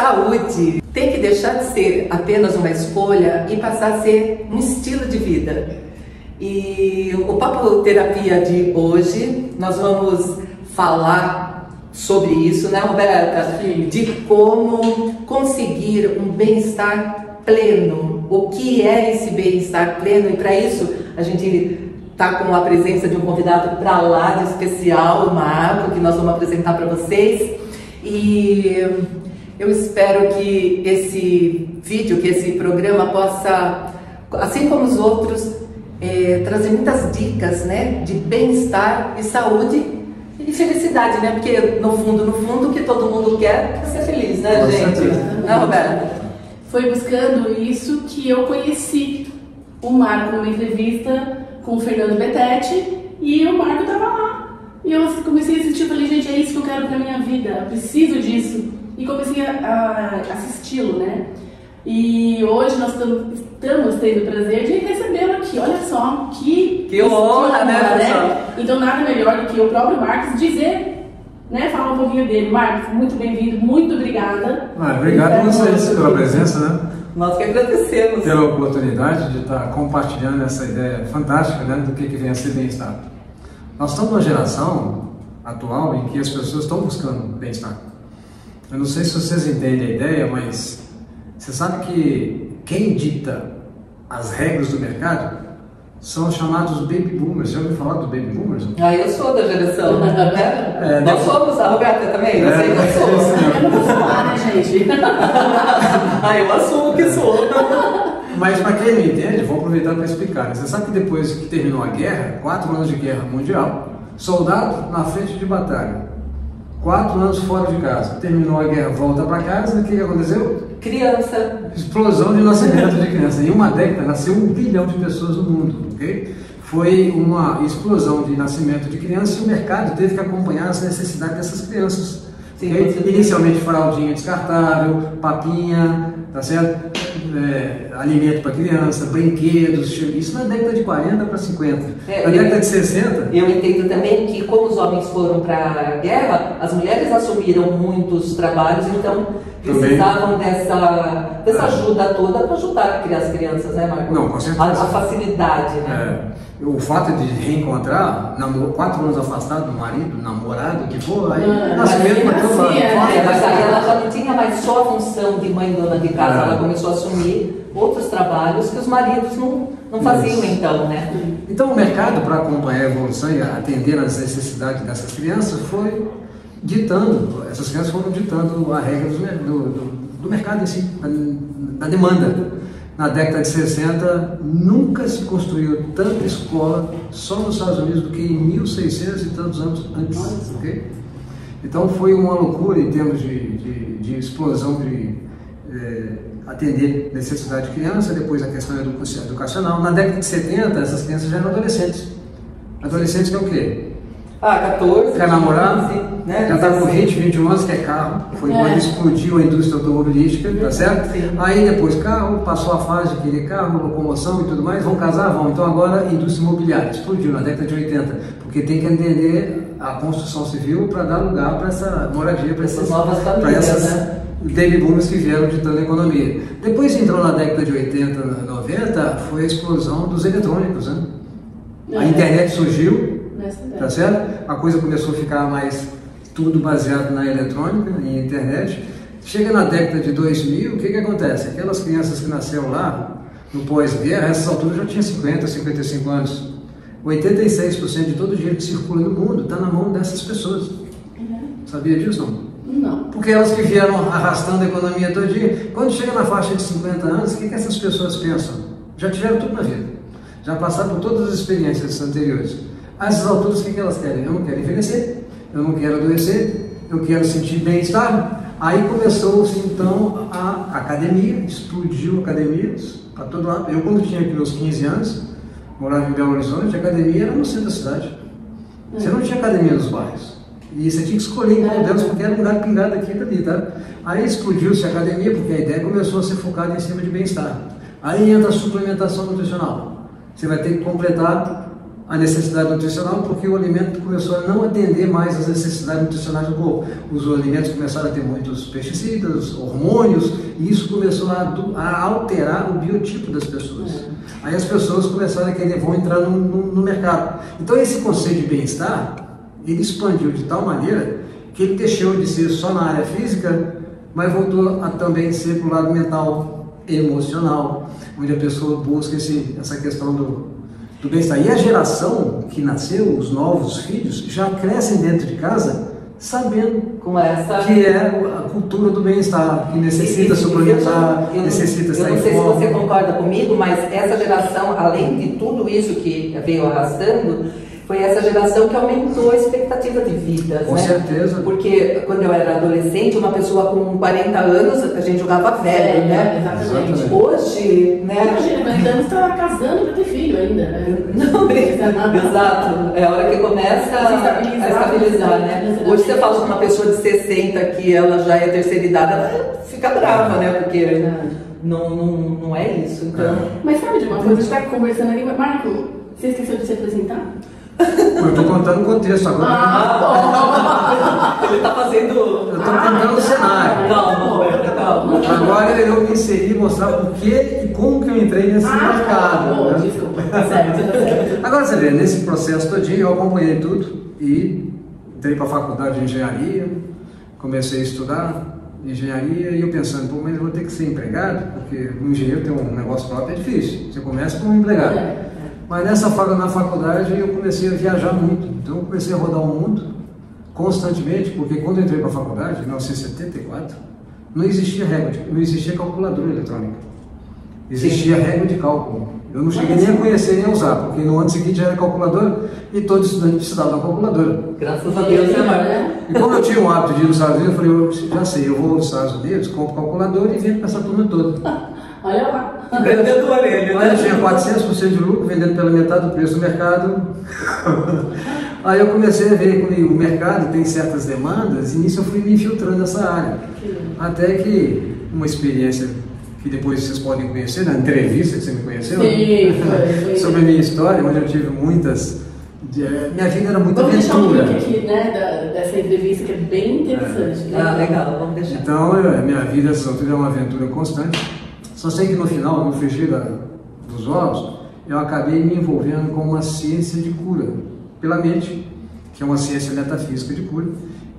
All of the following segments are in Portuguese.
Saúde tem que deixar de ser apenas uma escolha e passar a ser um estilo de vida. E o Papo Terapia de hoje, nós vamos falar sobre isso, né, Roberta? Sim. De como conseguir um bem-estar pleno. O que é esse bem-estar pleno? E para isso, a gente está com a presença de um convidado para lá de especial, o Marco, que nós vamos apresentar para vocês. E eu espero que esse vídeo, que esse programa possa, assim como os outros, trazer muitas dicas, né, de bem-estar e saúde e felicidade, né? Porque no fundo, o que todo mundo quer é ser feliz, né, gente? Não, Roberto? Foi buscando isso que eu conheci o Marco numa entrevista com o Fernando Betete e o Marco estava lá. E eu comecei a assistir e falei, gente, é isso que eu quero pra minha vida, eu preciso disso. E comecei a assisti-lo, né? E hoje nós estamos tendo o prazer de recebê-lo aqui. Olha só, que honra, né? Então nada melhor do que o próprio Marcos dizer, né? Falar um pouquinho dele. Marcos, muito bem-vindo, muito obrigada. Obrigado a vocês pela presença, né? Nós que agradecemos. Pela oportunidade de estar compartilhando essa ideia fantástica, né, do que vem a ser bem-estar. Nós estamos numa geração atual em que as pessoas estão buscando bem-estar. Eu não sei se vocês entendem a ideia, mas você sabe que quem dita as regras do mercado são os chamados baby boomers. Já ouviu falar do baby boomers? Eu sou da geração, né? Nós somos, a Roberta também, eu sei que eu sou. Eu não vou falar, né, gente? Eu assumo que sou. Mas para quem não entende, vou aproveitar para explicar. Você sabe que depois que terminou a guerra, 4 anos de guerra mundial, soldado na frente de batalha, 4 anos fora de casa, terminou a guerra, volta para casa, o que aconteceu? Criança. Explosão de nascimento de criança. Em uma década nasceu 1 bilhão de pessoas no mundo, ok? Foi uma explosão de nascimento de crianças e o mercado teve que acompanhar as necessidades dessas crianças. Sim, okay? Inicialmente fraldinha descartável, papinha, tá certo? Alimento para criança, brinquedos, isso na década de 40 para 50. Na década de 60... Eu entendo também que como os homens foram para a guerra, as mulheres assumiram muitos trabalhos, então precisavam dessa ajuda toda para ajudar a criar as crianças, né, Marco? Não, com certeza. A facilidade, né? O fato de reencontrar, 4 anos afastado do marido, namorado, que for, aí nascimento para todo lado. Mas aí ela já não tinha mais só a função de mãe dona de casa, ela começou a assumir outros trabalhos que os maridos não faziam então, né? Então o mercado, para acompanhar a evolução e atender às necessidades dessas crianças, foi ditando, essas crianças foram ditando a regra do mercado em si, da demanda. Na década de 60, nunca se construiu tanta escola só nos Estados Unidos do que em 1600 e tantos anos antes. Okay? Então foi uma loucura em termos de explosão de atender necessidade de criança, depois a questão educacional. Na década de 70, essas crianças já eram adolescentes. Adolescentes que é o quê? 14, quer namorar, né? Já está com 20, 21 anos, quer carro. Foi quando explodiu a indústria automobilística, tá certo? Sim. Aí depois carro, passou a fase de querer carro, locomoção e tudo mais, vão casar? Vão. Então agora a indústria imobiliária explodiu na década de 80, porque tem que entender a construção civil para dar lugar para essa moradia, para essas novas famílias, né? Baby boomers que vieram ditando a economia. Depois entrou na década de 80, 90, foi a explosão dos eletrônicos, né? A internet surgiu. Tá certo? A coisa começou a ficar mais tudo baseado na eletrônica, em internet. Chega na década de 2000, o que acontece? Aquelas crianças que nasceram lá, no pós-guerra, a essas alturas já tinham 50, 55 anos. 86% de todo o dinheiro que circula no mundo está na mão dessas pessoas. Sabia disso, não? Não. Porque elas que vieram arrastando a economia todo dia. Quando chega na faixa de 50 anos, o que essas pessoas pensam? Já tiveram tudo na vida. Já passaram por todas as experiências anteriores. A essas alturas, o que elas querem? Eu não quero envelhecer, eu não quero adoecer, eu quero sentir bem-estar. Aí começou-se então a academia, explodiu academias para todo lado. Eu, quando tinha aqui meus 15 anos, morava em Belo Horizonte, a academia era no centro da cidade. Você não tinha academia nos bairros. E você tinha que escolher qual delas, porque era um lugar pingado aqui e dali, tá? Aí explodiu-se a academia, porque a ideia começou a ser focada em cima de bem-estar. Aí entra a suplementação nutricional. Você vai ter que completar a necessidade nutricional, porque o alimento começou a não atender mais as necessidades nutricionais do corpo. Os alimentos começaram a ter muitos pesticidas, hormônios, e isso começou a alterar o biotipo das pessoas. Aí as pessoas começaram a querer, vão entrar no mercado. Então esse conceito de bem-estar, ele expandiu de tal maneira que ele deixou de ser só na área física, mas voltou a também ser para o lado mental, emocional, onde a pessoa busca essa questão do bem-estar. E a geração que nasceu, os novos filhos, já crescem dentro de casa sabendo que é a cultura do bem-estar, que necessita suplementar, necessita sair fora. Eu não sei se você concorda comigo, mas essa geração, além de tudo isso que veio arrastando, foi essa geração que aumentou a expectativa de vida. Com certeza. Porque quando eu era adolescente, uma pessoa com 40 anos, a gente jogava velho, né? Exatamente. Hoje, né? Imagina, 40 anos está casando para ter filho ainda, né? Não, exato. É a hora que começa a estabilizar, né? Hoje você fala com uma pessoa de 60 que ela já é terceira idade, ela fica brava, né? Porque não é isso. Então... Mas sabe de uma coisa, a gente está conversando ali, Marco, você esqueceu de se apresentar? Eu estou contando o contexto agora. Ele está fazendo... Eu estou contando o cenário. Calma. Agora eu me inseri e mostrar por que e como que eu entrei nesse mercado. Bom, desculpa. Certo. Agora você vê, nesse processo todinho eu acompanhei tudo e entrei para a faculdade de engenharia, comecei a estudar engenharia e eu pensando, pô, mas eu vou ter que ser empregado, porque um engenheiro tem um negócio próprio, é difícil. Você começa como empregado. Mas na faculdade eu comecei a viajar muito, então eu comecei a rodar o mundo constantemente, porque quando eu entrei para a faculdade, em 1974, não existia não existia calculadora eletrônica, existia régua de cálculo. Eu não cheguei nem a conhecer nem a usar, porque no ano seguinte já era calculadora e todo estudante precisava de uma calculadora. Graças a Deus, né? E como eu tinha o hábito de ir nos Estados Unidos, eu falei, eu já sei, eu vou nos Estados Unidos, compro calculadora e venho com essa turma toda. Olha lá. Vendendo o orelho, né? Aí eu tinha 400% de lucro, vendendo pela metade do preço do mercado. Aí eu comecei a ver que o mercado tem certas demandas e nisso eu fui me infiltrando nessa área. Até que uma experiência que depois vocês podem conhecer, na entrevista que você me conheceu, sobre a minha história, onde eu tive muitas... minha vida era muito aventura. Vamos deixar um link aqui, né, dessa entrevista que é bem interessante. Legal, vamos deixar. Então, minha vida é uma aventura constante. Só sei que no final, no frigir dos ovos, eu acabei me envolvendo com uma ciência de cura pela mente, que é uma ciência metafísica de cura,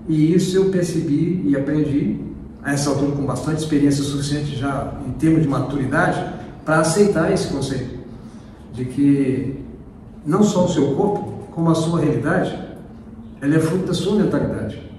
e isso eu percebi e aprendi, a essa altura com bastante experiência suficiente já em termos de maturidade, para aceitar esse conceito, de que não só o seu corpo, como a sua realidade, ela é fruto da sua mentalidade.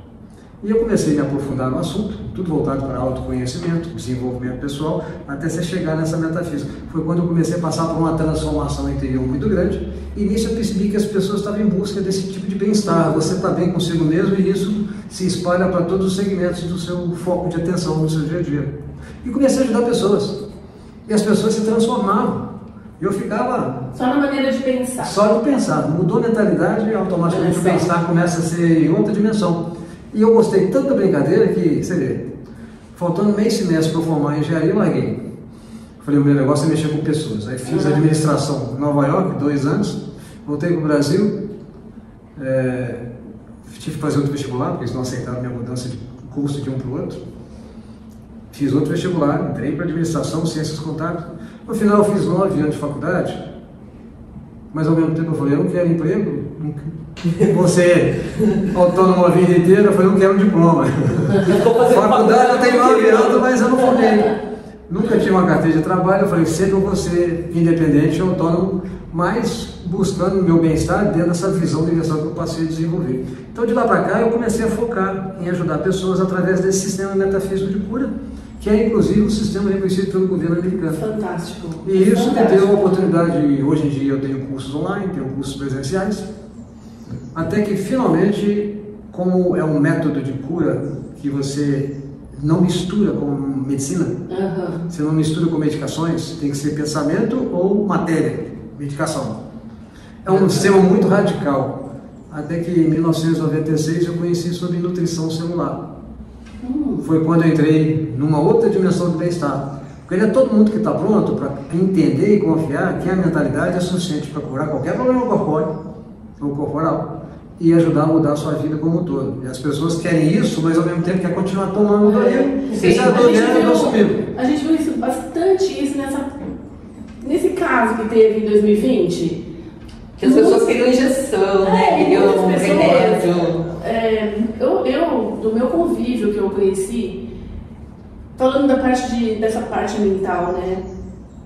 E eu comecei a me aprofundar no assunto, tudo voltado para autoconhecimento, desenvolvimento pessoal, até você chegar nessa metafísica. Foi quando eu comecei a passar por uma transformação interior muito grande, e nisso eu percebi que as pessoas estavam em busca desse tipo de bem-estar. Você está bem consigo mesmo e isso se espalha para todos os segmentos do seu foco de atenção no seu dia a dia. E comecei a ajudar pessoas, e as pessoas se transformavam. Eu ficava... Só na maneira de pensar. Só de pensar. Mudou a mentalidade e automaticamente o bem-estar começa a ser em outra dimensão. E eu gostei tanto da brincadeira que, você vê, faltando meio semestre para eu formar em engenharia, eu larguei. Falei, o meu negócio é mexer com pessoas. Aí fiz administração em Nova York, 2 anos, voltei para o Brasil, tive que fazer outro vestibular, porque eles não aceitaram minha mudança de curso de um para o outro. Fiz outro vestibular, entrei para administração, ciências contábeis. No final eu fiz 9 anos de faculdade, mas ao mesmo tempo eu falei, eu não quero emprego, você autônomo a vida inteira, eu falei, eu não quero um diploma. Faculdade eu tenho 9 anos, mas eu não formei. Nunca tive uma carteira de trabalho, eu falei, sempre eu vou ser independente, autônomo, mas buscando o meu bem-estar dentro dessa visão universal que eu passei a desenvolver. Então de lá para cá eu comecei a focar em ajudar pessoas através desse sistema metafísico de cura, que é inclusive um sistema reconhecido pelo governo americano. Fantástico. E isso me deu a oportunidade, hoje em dia eu tenho cursos online, tenho cursos presenciais, até que finalmente, como é um método de cura que você não mistura com medicina, você não mistura com medicações, tem que ser pensamento ou matéria, medicação. É um sistema muito radical, até que em 1996 eu conheci sobre nutrição celular. Foi quando eu entrei numa outra dimensão do bem-estar. Porque não é todo mundo que está pronto para entender e confiar que a mentalidade é suficiente para curar qualquer problema corpóreo, ou corporal, e ajudar a mudar a sua vida como um todo. E as pessoas querem isso, mas ao mesmo tempo querem continuar tomando o daí. A gente viu isso bastante isso nesse caso que teve em 2020. Que as pessoas queriam injeção, né? Queriam remédio. Eu, do meu convívio que eu conheci, falando dessa parte mental, né?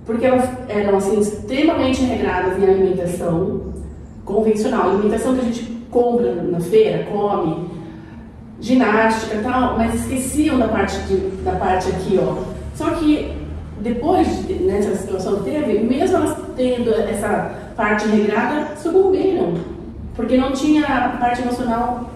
Porque elas eram assim, extremamente regradas em alimentação convencional, alimentação que a gente compra na feira, come, ginástica e tal, mas esqueciam da parte aqui, ó. Só que depois, nessa situação que teve, mesmo elas tendo essa parte regrada, sucumbiram, porque não tinha a parte emocional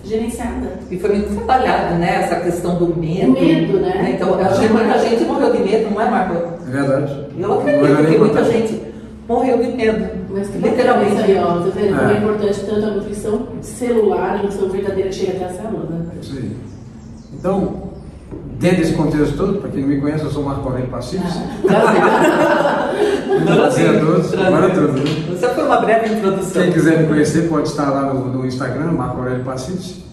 gerenciada. E foi muito trabalhado, né? Essa questão do medo. O medo, né? Então, eu acho que muita gente morreu de medo, não é, Marco? É verdade. Eu acredito que muita gente morreu de medo. Mas que literalmente. Aí, ó, tá vendo como é importante tanto a nutrição celular, a nutrição verdadeira que chega até a célula, né? É isso aí. Então, dentro desse contexto todo, para quem não me conhece, eu sou o Marco Aurélio Pacífico. Prazer a todos. Agora tudo, né? Essa foi uma breve introdução. Quem quiser me conhecer pode estar lá no Instagram, Marco Aurélio Pacífico.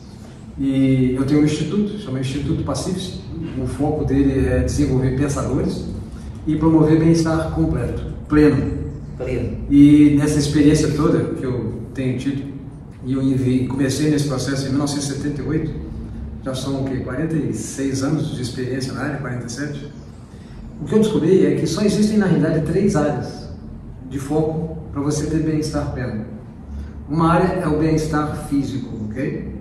E eu tenho um instituto, chama Instituto Pacífico. O foco dele é desenvolver pensadores e promover bem-estar completo, pleno. E nessa experiência toda que eu tenho tido, e eu comecei nesse processo em 1978, já são o quê? 46 anos de experiência na área, 47. O que eu descobri é que só existem na realidade 3 áreas de foco para você ter bem-estar pleno. Uma área é o bem-estar físico, ok?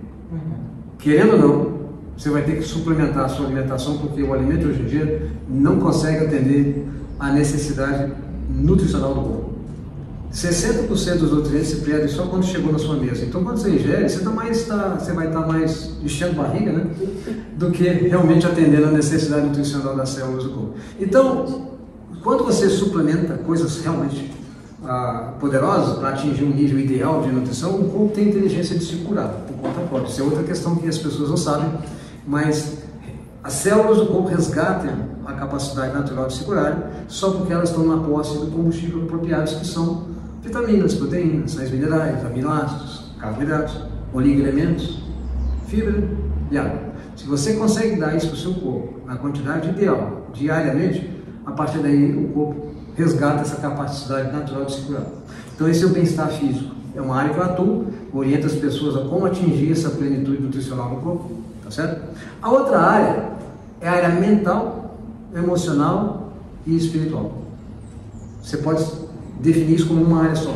Querendo ou não, você vai ter que suplementar a sua alimentação, porque o alimento hoje em dia não consegue atender à necessidade nutricional do corpo. 60% dos nutrientes se perdem só quando chegou na sua mesa. Então, quando você ingere, você vai estar mais enchendo barriga, né? Do que realmente atendendo à necessidade nutricional das células do corpo. Então, quando você suplementa coisas realmente poderosas para atingir um nível ideal de nutrição, o corpo tem inteligência de se curar por conta própria. Isso é outra questão que as pessoas não sabem, mas as células do corpo resgatam a capacidade natural de se curarem só porque elas estão na posse do combustível apropriados, que são vitaminas, proteínas, sais minerais, aminoácidos, carboidratos, oligoelementos, fibra e água. Se você consegue dar isso para o seu corpo na quantidade ideal, diariamente, a partir daí o corpo resgata essa capacidade natural de se curar. Então esse é o bem-estar físico. É uma área que eu atuo, oriento as pessoas a como atingir essa plenitude nutricional no corpo, tá certo? A outra área é a área mental, emocional e espiritual. Você pode definir isso como uma área só,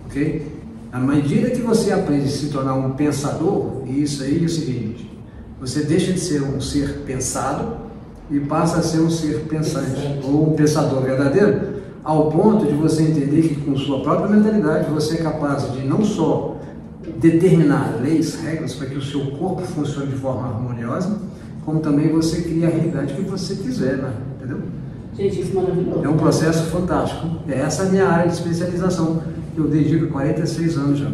ok? À medida que você aprende a se tornar um pensador, e isso aí é o seguinte, você deixa de ser um ser pensado e passa a ser um ser pensante, ou um pensador verdadeiro, ao ponto de você entender que com sua própria mentalidade você é capaz de não só determinar leis, regras para que o seu corpo funcione de forma harmoniosa, como também você cria a realidade que você quiser, né? Entendeu? Gente, isso é maravilhoso. É um processo fantástico. Essa é a minha área de especialização, que eu dedico 46 anos já.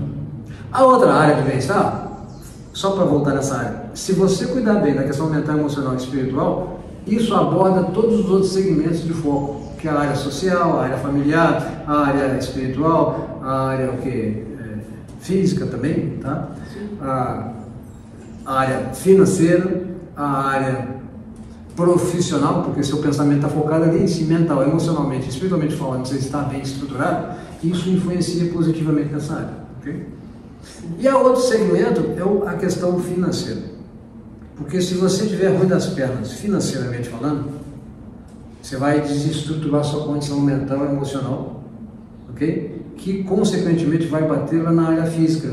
A outra área de bem-estar, só para voltar nessa área, se você cuidar bem da questão mental, emocional e espiritual, isso aborda todos os outros segmentos de foco, que é a área social, a área familiar, a área espiritual, a área física também, tá? A área financeira, a área profissional, porque seu pensamento está focado ali em si, mental, emocionalmente, espiritualmente falando, você está bem estruturado, isso influencia positivamente nessa área, ok? E a outro segmento é a questão financeira, porque se você tiver ruim das pernas, financeiramente falando, você vai desestruturar sua condição mental e emocional, ok? Que consequentemente vai bater lá na área física.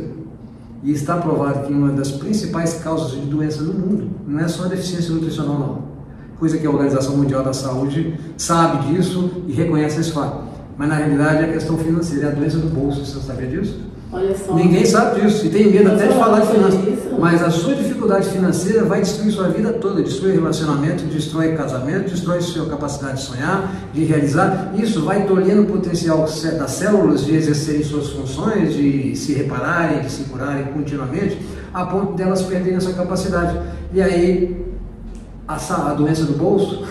E está provado que uma das principais causas de doença no mundo não é só a deficiência nutricional, não. Coisa que a Organização Mundial da Saúde sabe disso e reconhece esse fato. Mas na realidade é a questão financeira, é a doença do bolso, você sabia disso? Olha só. Ninguém sabe disso e tem medo até de falar de finanças. Mas a sua dificuldade financeira vai destruir sua vida toda, destrói relacionamento, destrói casamento, destrói sua capacidade de sonhar, de realizar. Isso vai tolhendo o potencial das células de exercerem suas funções, de se repararem, de se curarem continuamente, a ponto delas perderem essa capacidade. E aí a doença do bolso,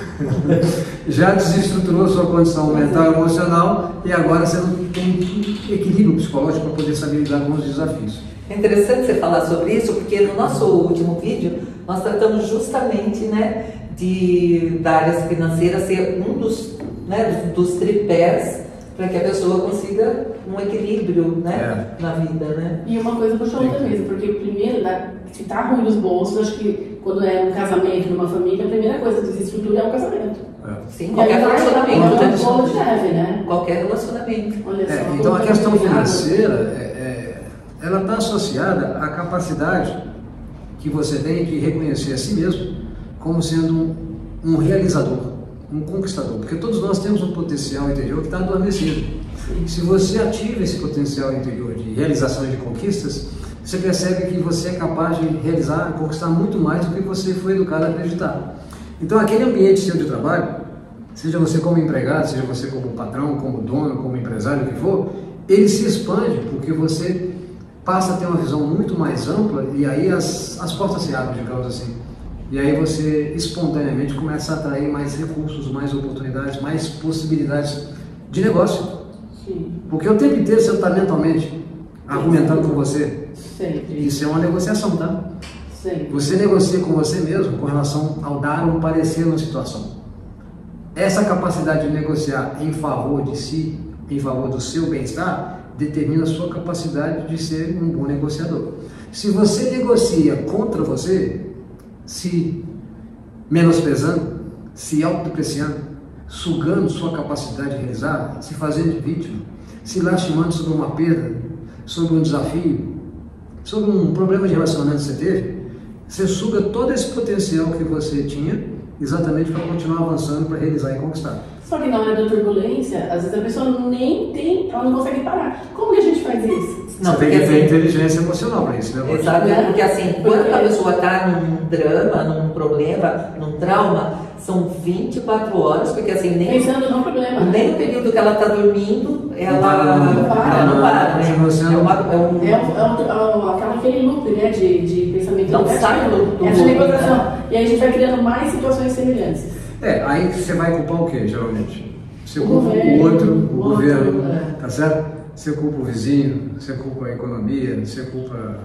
já desestruturou sua condição mental e emocional e agora você não tem equilíbrio psicológico para poder saber lidar com os desafios. É interessante você falar sobre isso, porque no nosso último vídeo nós tratamos justamente, né, da área financeira ser um dos tripés para que a pessoa consiga um equilíbrio, né, na vida, né? E uma coisa puxa a outra mesmo, porque primeiro, se tá ruim nos bolsos, acho que quando é um casamento, numa família, a primeira coisa que se estrutura é o casamento. Sim, qualquer relacionamento. Né? Qualquer relacionamento. Olha só, então a questão financeira, ela está associada à capacidade que você tem de reconhecer a si mesmo como sendo um realizador, um conquistador, porque todos nós temos um potencial interior que está adormecido. Se você ativa esse potencial interior de realização e de conquistas, você percebe que você é capaz de realizar, conquistar muito mais do que você foi educado a acreditar. Então aquele ambiente seu de trabalho, seja você como empregado, seja você como patrão, como dono, como empresário, o que for, ele se expande porque você passa a ter uma visão muito mais ampla e aí as portas se abrem, digamos assim. E aí você espontaneamente começa a atrair mais recursos, mais oportunidades, mais possibilidades de negócio. Sim. Porque o tempo inteiro você está mentalmente argumentando com você. Sempre. Isso é uma negociação, tá? Sempre. Você negocia com você mesmo com relação ao dar um parecer na situação. Essa capacidade de negociar em favor de si, em favor do seu bem-estar, determina a sua capacidade de ser um bom negociador. Se você negocia contra você, se menosprezando, se autodepreciando, sugando sua capacidade de realizar, se fazendo de vítima, se lastimando sobre uma perda, sobre um desafio, sobre um problema de relacionamento que você teve, você suga todo esse potencial que você tinha exatamente para continuar avançando, para realizar e conquistar. Só que na hora da turbulência, às vezes a pessoa ela não consegue parar. Como que a gente faz isso? Não, tem que ter inteligência emocional para isso, né? Exato, porque assim, quando a pessoa está num drama, num problema, num trauma, são 24 horas, porque assim, pensando no problema. Nem no período que ela está dormindo, ela não para, né? Aquele loop, né, de pensamento. Não sai do essa negociação. E aí a gente vai criando mais situações semelhantes. Aí você vai culpar o quê, geralmente? Você culpa o outro, o governo, tá certo? Você culpa o vizinho, você culpa a economia, você culpa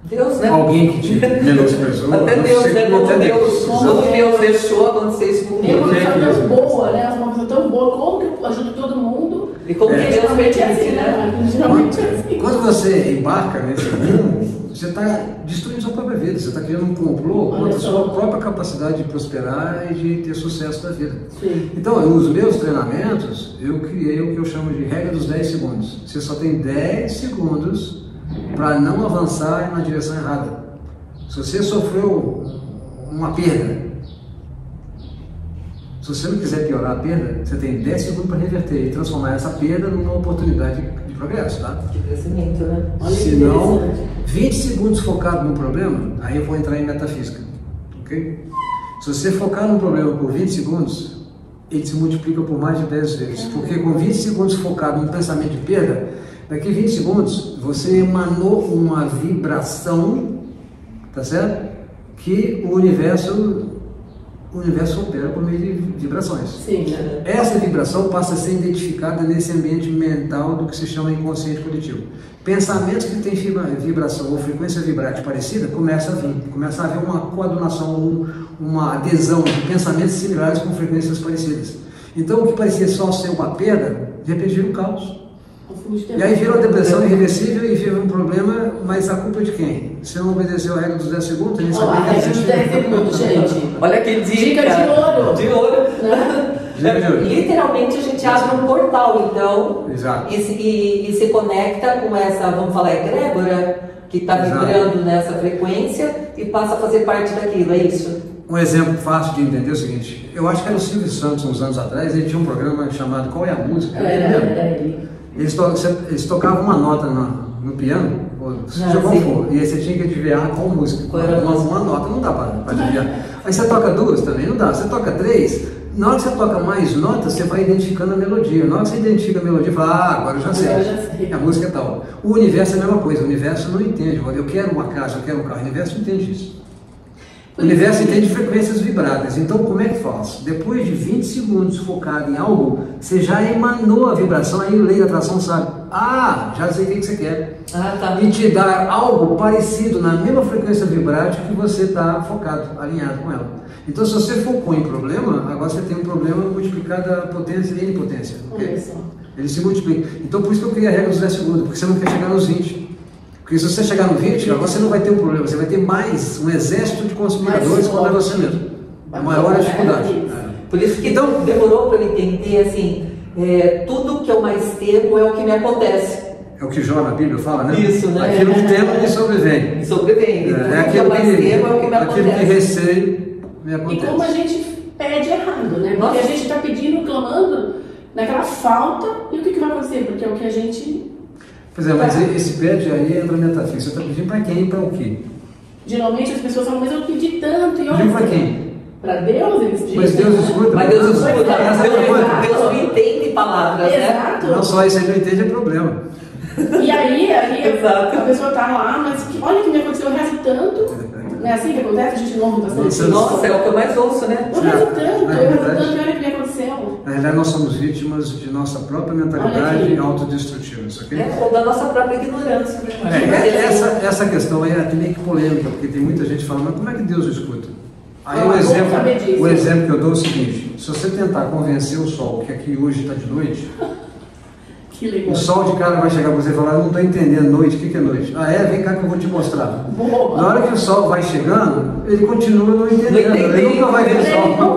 Deus, né? Alguém que te menosprezou. Até Deus, né? Como Deus deixou acontecer isso comigo. É uma pessoa tão boa, né? Uma pessoa tão boa, como que eu ajudo todo mundo? E como que Deus permite assim, né? Geralmente é assim. Quando você embarca nesse rumo, você está destruindo sua própria vida, você está criando um complô contra a sua própria capacidade de prosperar e de ter sucesso na vida. Sim. Então, nos meus treinamentos, eu criei o que eu chamo de regra dos 10 segundos. Você só tem 10 segundos para não avançar na direção errada. Se você sofreu uma perda, se você não quiser piorar a perda, você tem 10 segundos para reverter e transformar essa perda numa oportunidade de progresso, tá? De crescimento, né? Se não, 20 segundos focado no problema, aí eu vou entrar em metafísica, ok? Se você focar no problema por 20 segundos, ele se multiplica por mais de 10 vezes, porque com 20 segundos focado no pensamento de perda, daqui a 20 segundos você emanou uma vibração, tá certo? Que o universo opera por meio de vibrações. Sim. Essa vibração passa a ser identificada nesse ambiente mental do que se chama inconsciente coletivo. Pensamentos que têm vibração ou frequência vibrante parecida começa a haver uma coadunação, uma adesão de pensamentos similares com frequências parecidas. Então o que parecia só ser uma perda, de repente vira um caos. E aí vira uma depressão irreversível e vira um problema, mas a culpa é de quem? Você não obedeceu a regra dos 10 segundos, a gente sabia que a gente 10 segundos, gente. Olha que dica de ouro. De ouro. Né? Literalmente a gente abre um portal, então, exato. E se conecta com essa, vamos falar, egrégora, que está vibrando nessa frequência e passa a fazer parte daquilo, é isso? Um exemplo fácil de entender é o seguinte, eu acho que era o Silvio Santos, uns anos atrás, ele tinha um programa chamado Qual é a Música? Eles tocavam uma nota no piano, seja qual for, e aí você tinha que adivinhar qual música. Uma nota não dá para adivinhar. Aí você toca duas também, não dá. Você toca três, na hora que você toca mais notas, você vai identificando a melodia. Na hora que você identifica a melodia, fala, agora eu já sei. A música é tal. O universo é a mesma coisa, o universo não entende. Eu quero uma casa, eu quero um carro, o universo não entende isso. O universo entende frequências vibradas. Então, como é que faz? Depois de 20 segundos focado em algo, você já emanou a vibração, aí o lei da atração sabe. Ah, já sei o que você quer. Ah, tá. E te dar algo parecido na mesma frequência vibrátil que você está focado, alinhado com ela. Então, se você focou em problema, agora você tem um problema multiplicado a potência e N potência. Okay? Olha só. Ele se multiplica. Então, por isso que eu criei a regra dos 10 segundos, porque você não quer chegar nos 20. Porque se você chegar no 20, agora você não vai ter um problema, você vai ter mais um exército de conspiradores contra você mesmo. É maior a dificuldade. Por isso que então, demorou para eu entender, assim, tudo que eu mais temo é o que me acontece. É o que Jó na Bíblia fala, né? Isso, né? Aquilo que temo me sobrevém. Sobrevém. É aquilo que receio me acontece. E como a gente pede errado, né? Porque a gente está pedindo, clamando naquela falta, e o que vai acontecer? Porque é o que a gente... Pois é, mas esse pede aí entra metafísica. Você está pedindo para quem e para o quê? Geralmente as pessoas falam, mas eu pedi tanto, e olha... Pediu para quem? Para Deus, eles dizem. Mas Deus escuta. Mas Deus escuta. Deus não entende palavras, Exato. Não só isso, ele não entende, é problema. E aí Exato. a pessoa tá lá, mas olha o que me aconteceu, eu rezo tanto. Não é assim que acontece? A gente não ouve bastante. Nossa, é o que eu mais ouço, né? Eu rezo tanto, e olha o que me aconteceu. Na realidade, nós somos vítimas de nossa própria mentalidade autodestrutiva, isso aqui? Ou da nossa própria ignorância. Essa questão aí é meio que polêmica, porque tem muita gente falando, mas como é que Deus escuta? Aí o exemplo que eu dou é o seguinte: se você tentar convencer o sol que aqui hoje está de noite, que legal. O sol de cara vai chegar para você e falar, eu não estou entendendo noite, o que é noite? Ah, vem cá que eu vou te mostrar. Boa. Na hora que o sol vai chegando, ele continua não entendendo, ele nunca vai ver o sol.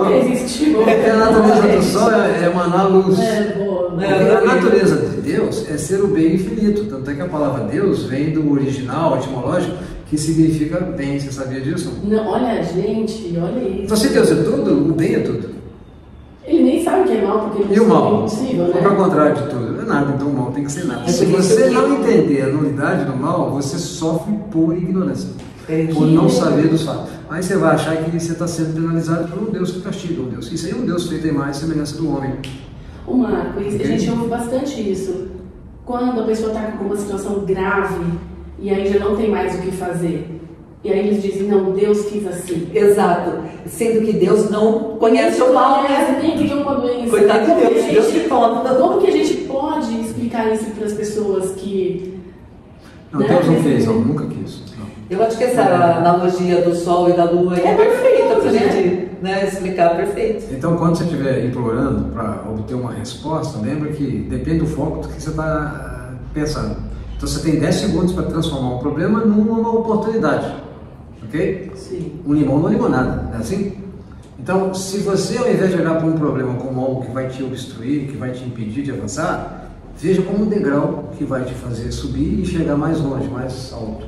Porque a natureza do sol é emanar luz. A natureza de Deus é ser o bem infinito, tanto é que a palavra Deus vem do original, etimológico, que significa bem. Você sabia disso? Não, olha, gente, olha isso. Então, se Deus é tudo, o bem é tudo. Ele nem sabe o que é mal, porque e o mal? É impossível, né? Ao contrário de tudo, não é nada, então o mal tem que ser nada. Se você não entender a nulidade do mal, você sofre por ignorância, por não saber dos fatos. Aí você vai achar que você está sendo penalizado por um Deus que castiga um Deus. Isso aí é um Deus feito em imagem e semelhança do homem. O Marco, a gente ouve bastante isso. Quando a pessoa está com uma situação grave e aí já não tem mais o que fazer. E aí eles dizem, não, Deus quis assim. Exato. Sendo que Deus não conhece o mal, né? Nem criou uma doença. Coitado de Deus, Deus que toma. Como que a gente pode explicar isso para as pessoas que... Não, Deus não fez, nunca quis. Não. Eu acho que essa analogia do Sol e da Lua é perfeita para a gente explicar, perfeito. Então, quando você estiver implorando para obter uma resposta, lembra que depende do foco do que você está pensando. Então, você tem 10 segundos para transformar um problema numa oportunidade. Ok? Sim. Um limão numa limonada, não é assim? Então, se você, ao invés de olhar para um problema como algo que vai te obstruir, que vai te impedir de avançar, veja como um degrau que vai te fazer subir e chegar mais longe, mais alto.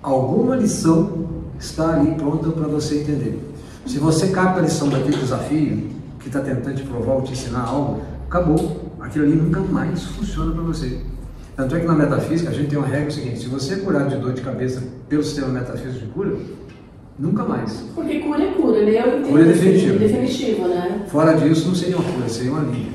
Alguma lição está ali pronta para você entender. Se você capta a lição daquele desafio que está tentando te provar ou te ensinar algo, acabou. Aquilo ali nunca mais funciona para você. Tanto é que na metafísica a gente tem uma regra seguinte: se você é curado de dor de cabeça pelo sistema metafísico de cura, nunca mais. Porque cura é cura, né? Eu entendo. Cura é definitivo. Definitivo, né? Fora disso, não seria uma cura, seria uma linha.